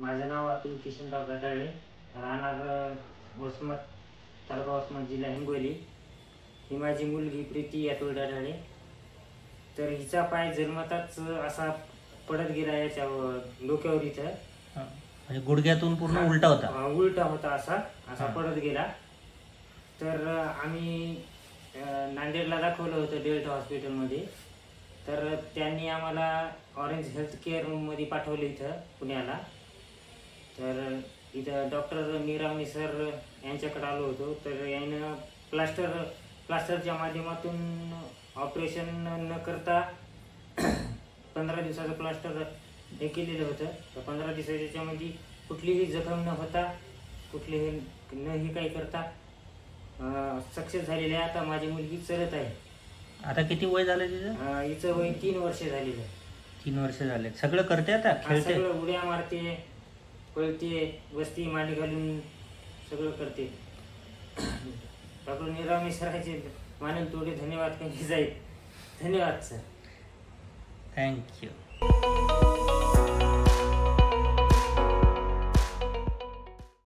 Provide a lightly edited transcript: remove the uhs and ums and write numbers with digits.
माझं नाव अतुल किशनराव गटाळे, राहणार वसमत, तालुका वसमत, जिल्हा हिंगोली. ही माझी मुलगी प्रीती अतुल गटाळे. तर हिचा पाय जन्मताच असा पडत गेला याच्या डोक्यावर इथं, म्हणजे गुडघ्यातून पूर्ण उलटा होता. उलटा होता असा पडत गेला. तर आम्ही नांदेडला दाखवलं होतं डेल्टा हॉस्पिटलमध्ये. तर त्यांनी आम्हाला ऑरेंज हेल्थ केअर मध्ये पाठवलं इथं पुण्याला. तर इथं डॉक्टर निरावणे सर यांच्याकडे आलो होतो. तर यानं प्लास्टरच्या माध्यमातून ऑपरेशन न करता 15 दिवसाचं प्लास्टर हे केलेलं होतं. तर 15 दिवसाच्यामध्ये कुठलीही जखम न होता, कुठलीही नही काही करता सक्सेस झालेली आहे. आता माझी मुलगी चलत आहे. आता किती वय झालं तिचं? हिचं वय 3 वर्ष झालेलं आहे. 3 वर्ष झाले. सगळं करते आता, खेळते, सगळं उड्या मारते, पळते, बसती, मांडी घालून सगळं करते. डॉक्टर निरावणे सरांचे मानून थोडे धन्यवाद काही जाईल. धन्यवाद सर. थँक्यू.